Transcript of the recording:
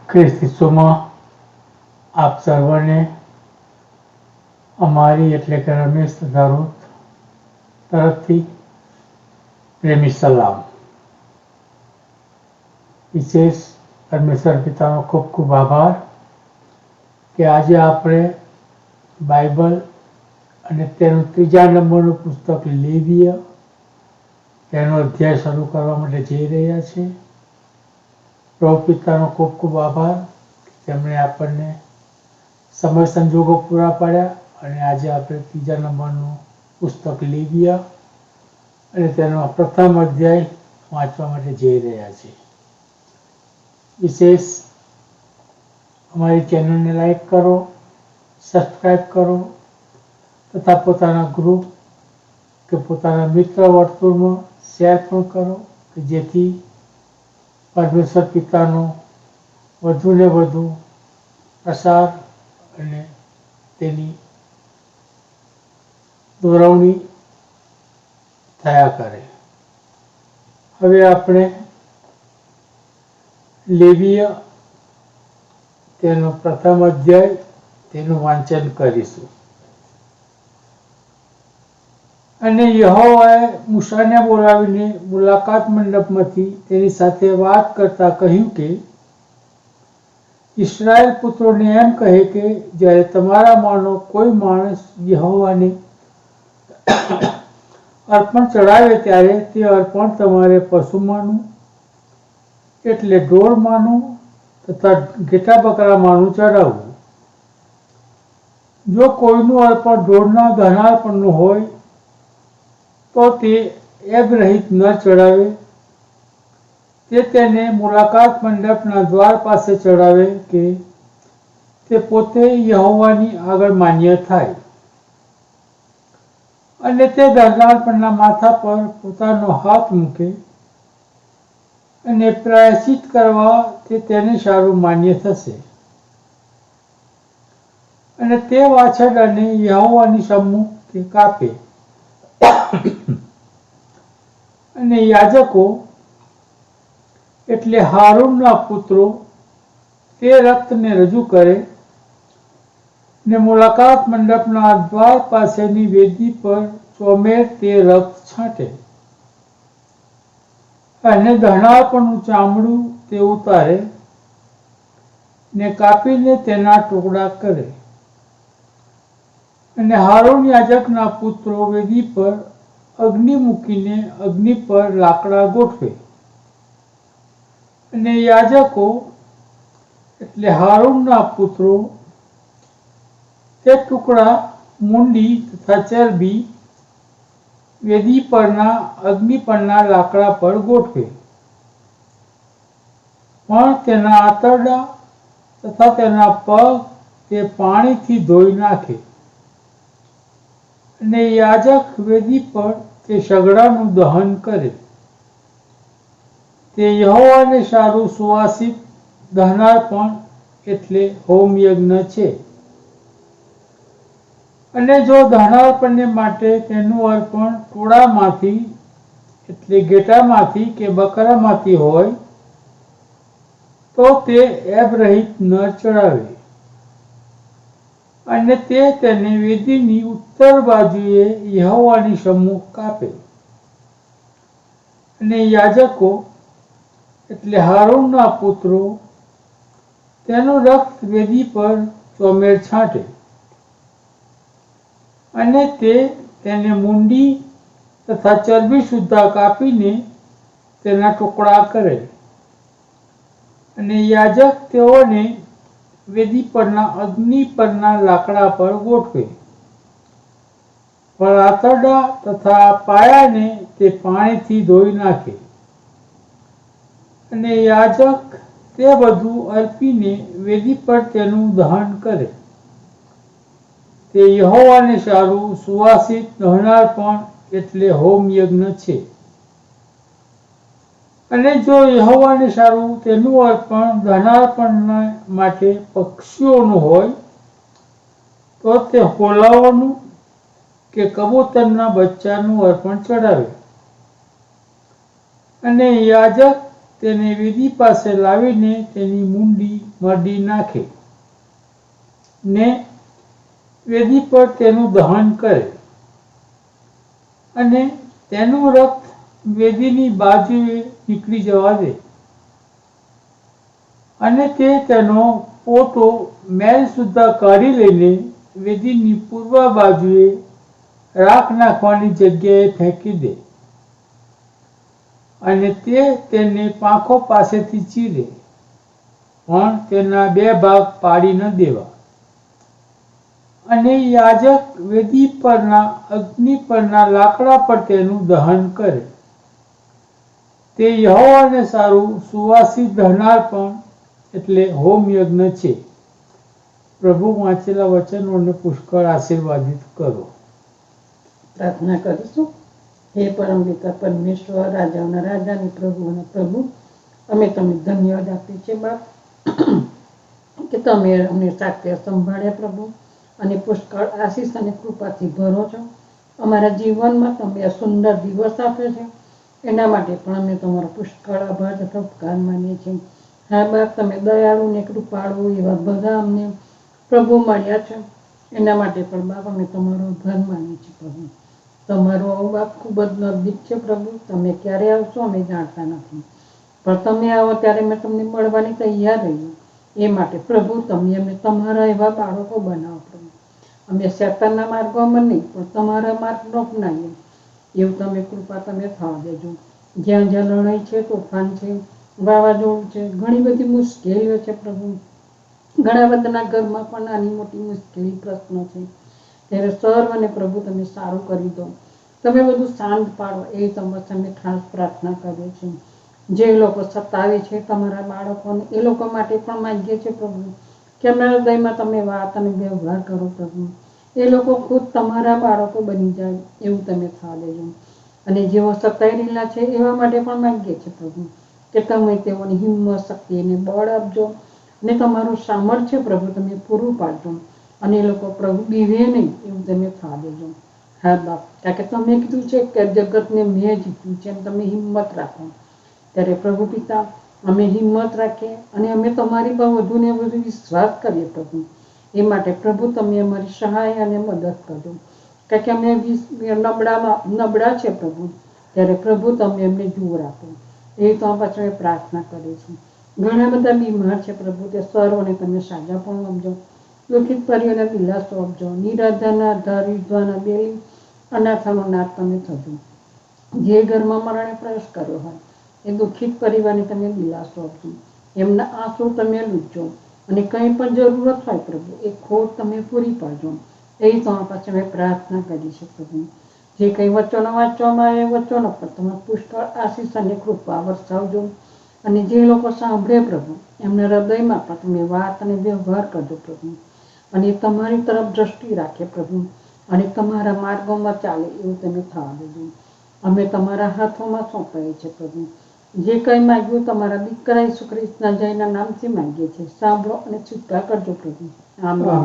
ખ્રિસ્તીસુમાં આપ સર્વને અમારી એટલે કે રમેશ તથા રૂથ તરફથી પ્રેમી સલામ. વિશેષ પરમેશ્વર પિતાનો ખૂબ ખૂબ આભાર કે આજે આપણે બાઇબલ અને તેનું 3જા નંબરનું પુસ્તક લેવીય તેનો અધ્યાય શરૂ કરવા માટે જઈ રહ્યા છે. પ્રભુ પિતાનો ખૂબ ખૂબ આભાર, તેમણે આપણને સમય સંજોગો પૂરા પાડ્યા અને આજે આપણે 3જા નંબરનું પુસ્તક લેવીય અને તેનો પ્રથમ અધ્યાય વાંચવા માટે જઈ રહ્યા છીએ. વિશેષ અમારી ચેનલને લાઈક કરો, સબસ્ક્રાઈબ કરો તથા પોતાના ગ્રુપ કે પોતાના મિત્ર વર્તુળમાં શેર પણ કરો કે જેથી પરમેશ્વર પિતાનો વધુ ને વધુ પ્રસાર અને તેની દોરવણી થયા કરે. હવે આપણે લેવીય તેનો પ્રથમ અધ્યાય તેનું વાંચન કરીશું. અને યહોવાએ મૂસાને બોલાવીને મુલાકાત મંડપમાંથી તેની સાથે વાત કરતા કહ્યું કે ઇસ્રાયેલ પુત્રોને એમ કહે કે જ્યારે તમારામાંનો કોઈ માણસ યહોવાને અર્પણ ચડાવે ત્યારે તે અર્પણ તમારે પશુમાંનું એટલે ઢોરમાંનું તથા ઘેટા બકરામાંનું ચડાવવું. જો કોઈનું અર્પણ ઢોરના ધનાર્પણનું હોય તો તે એબરહિત ન ચડાવે, તે તેને મુલાકાત મંડપના દ્વાર પાસે ચડાવે કે તે પોતે યહોવાની આગળ માન્ય થાય. અને તે ધનાર્પણના માથા પર પોતાનો હાથ મૂકે અને પ્રાયશ્ચિત કરવા તે તેને સારું માન્ય થશે. અને તે વાછરડાને યહોવાની સમ્મુખે કાપે અને યાજકો એટલે હારૂનના પુત્રો તે રક્તને રજૂ કરે ને મુલાકાત મંડપના દ્વાર પાસેની વેદી પર ચોમેર તે રક્ત છાંટે અને ધનાર્પણનું ચામડું તે ઉતારે ને કાપીને તેના ટુકડા કરે. અને હારૂન યાજકના પુત્રો વેદી પર અગ્નિ મૂકીને અગ્નિ પર લાકડા ગોઠવે અને યાજકો એટલે હારૂનના પુત્રો તે ટુકડા મૂંડી તથા ચરબી વેદી પરના અગ્નિ પરના લાકડા પર ગોઠવે, પણ તેના આંતરડા તથા તેના પગ તે પાણીથી ધોઈ નાખે. અને યાજક વેદી પર તે સગડાનું દહન કરે. તે યહોવાને સારું સુવાસિત દહનાર્પણ એટલે હોમ યજ્ઞ છે. અને જો દહનાર્પણને માટે તેનું અર્પણ ટોળામાંથી એટલે ઘેટામાંથી કે બકરામાંથી હોય તો તે એબરહિત ન ચડાવે. અને તે તેને વેદીની ઉત્તર બાજુએ યહોવાની સમ્મુખ કાપે. અને યાજકો એટલે હારૂનના પુત્રો તેનું રક્ત વેદી પર ચોમેર છાંટે અને તે તેને મૂંડી તથા ચરબી સુદ્ધા કાપીને તેના ટુકડા કરે. અને યાજક તેઓને વેદી પરના અગ્નિ પરના લાકડા પર ગોઠવે, પણ આંતરડા તથા પાયાને તે પાણીથી ધોઈ નાખે. અને યાજક તે બધું અર્પીને વેદી પર તેનું દહન કરે. તે યહોવાને સારું સુવાસિત દહનાર્પણ એટલે હોમ યજ્ઞ છે. અને જો યહોવાને સારું તેનું અર્પણ ધનાર્પણ માટે પક્ષીઓનું હોય તો તે હોલાઓનું કે કબૂતરના બચ્ચાનું અર્પણ ચડાવે. અને યાજક તેને વેદી પાસે લાવીને તેની મુંડી મરડી નાખે ને વેદી પર તેનું દહન કરે અને તેનું રક્ત વેદીની બાજુએ નીકળી જવા દે અને તે તેનો પોતો મેલ સુદ્ધા કાઢી લઈને વેદીની પૂર્વ બાજુએ રાખ નાખવાની જગ્યાએ ફેંકી દે અને તે તેને પાંખો પાસેથી ચીરે પણ તેના 2 ભાગ પાડી ન દેવા અને યાજક વેદી પરના અગ્નિ પરના લાકડા પર તેનું દહન કરે. તે યહોવાને સારું સુવાસિત દહનાર્પણ એટલે હોમ યજ્ઞ છે. પ્રભુ વાંચેલા વચનોને પુષ્કળ આશીર્વાદિત કરો. પ્રાર્થના કરીશું. હે પરમ પિતા પરમેશ્વર, રાજાઓના રાજાની પ્રભુઓના પ્રભુ, અમે તમને ધન્યવાદ આપીએ છીએ બાપ કે તમે અમને સાક્ષ્ય સંભાળ્યા પ્રભુ અને પુષ્કળ આશીષ અને કૃપાથી ભરો છો. અમારા જીવનમાં તમે આ સુંદર દિવસ આપ્યો છે એના માટે પણ અમે તમારો પુષ્કળ આભાર તથા ઉપકાર માનીએ છીએ. હા બાપ, તમે દયાળુ ને કૃપાળુ એવા બધા અમને પ્રભુ મળ્યા છે એના માટે પણ બાપ અમે તમારો આભાર માનીએ છીએ પ્રભુ. તમારો બાપ ખૂબ જ નજદીક છે પ્રભુ. તમે ક્યારે આવશો અમે જાણતા નથી, પણ તમે આવો ત્યારે મેં તમને મળવાની તૈયાર રહીએ. એ માટે પ્રભુ તમે અમને તમારા એવા બાળકો બનાવો પ્રભુ. અમે શેતાનના માર્ગોમાં નહીં પણ તમારા માર્ગનો અપનાવીએ એવું તમે કૃપા તમે થવા દેજો. જ્યાં જ્યાં લડાઈ છે, તોફાન છે, વાવાઝોડું છે, ઘણી બધી મુશ્કેલીઓ છે પ્રભુ, ઘણા બધાના ઘરમાં પણ નાની મોટી મુશ્કેલી પ્રશ્નો છે, ત્યારે સર્વને પ્રભુ તમે સારું કરી દો, તમે બધું શાંત પાડો એ તમારે અમે ખાસ પ્રાર્થના કરીએ છીએ. જે લોકો સતાવે છે તમારા બાળકોને એ લોકો માટે પણ માંગીએ છીએ પ્રભુ કે અમારા હૃદયમાં તમે વાત અને વ્યવહાર કરો પ્રભુ. એ લોકો ખુદ તમારા બાળકો બની જાય એવું તમે થવા દેજો. અને જેઓ સતાઈ રહેલા છે એવા માટે પણ માંગીએ છીએ પ્રભુ કે તમે તેઓની હિંમત, શક્તિ અને બળ આપજો અને તમારું સામર્થ્ય પ્રભુ તમે પૂરું પાડજો અને એ લોકો પ્રભુ બીવે નહીં એવું તમે થવા દેજો. હા બાપ, કારણ કે તમે કીધું છે કે જગતને મેં જીત્યું છે એમ તમે હિંમત રાખો. ત્યારે પ્રભુ પિતા અમે હિંમત રાખીએ અને અમે તમારી પર વધુ ને વધુ વિશ્વાસ કરીએ પ્રભુ. એ માટે પ્રભુ તમે અમારી સહાય અને મદદ કરજો, કારણ કે અમે નબળા છે પ્રભુ. ત્યારે પ્રભુ તમે અમને જોર આપો એ તો પાછળ અમે પ્રાર્થના કરીશું. ઘણા બધા બીમાર છે પ્રભુ, તે સર્વને તમે સાજા પણ આપજો, દુઃખિત પરિવારને દિલાસો આપજો, નિરાધાના આધાર, વિધવાના બેલી, અનાથાનો નાથ તમે થજો. જે ઘરમાં મરણે પ્રવેશ કર્યો હોય એ દુઃખિત પરિવારને તમે દિલાસો આપજો, એમના આંસુ તમે લૂંટજો અને કંઈ પણ જરૂરત હોય પ્રભુ એ ખોટ તમે પૂરી પાડજો. એ તમારા પાસે અમે પ્રાર્થના કરી છે પ્રભુ. જે કંઈ વચનો વાંચવામાં આવે વચનો પર તમે પુષ્કળ આશીષ અને કૃપા વરસાવજો અને જે લોકો સાંભળે પ્રભુ એમના હૃદયમાં પણ તમે વાત અને વ્યવહાર કરજો પ્રભુ અને તમારી તરફ દ્રષ્ટિ રાખે પ્રભુ અને તમારા માર્ગોમાં ચાલે એવું તમે થવા દેજો. અમે તમારા હાથોમાં સોંપાઈએ છીએ પ્રભુ. જે કંઈ માંગ્યું તમારા દીકરા ઈસુ ખ્રિસ્તના જયના નામથી માંગીએ છીએ. સાંભળો અને છૂટા કરજો પ્રભુ. આમેન.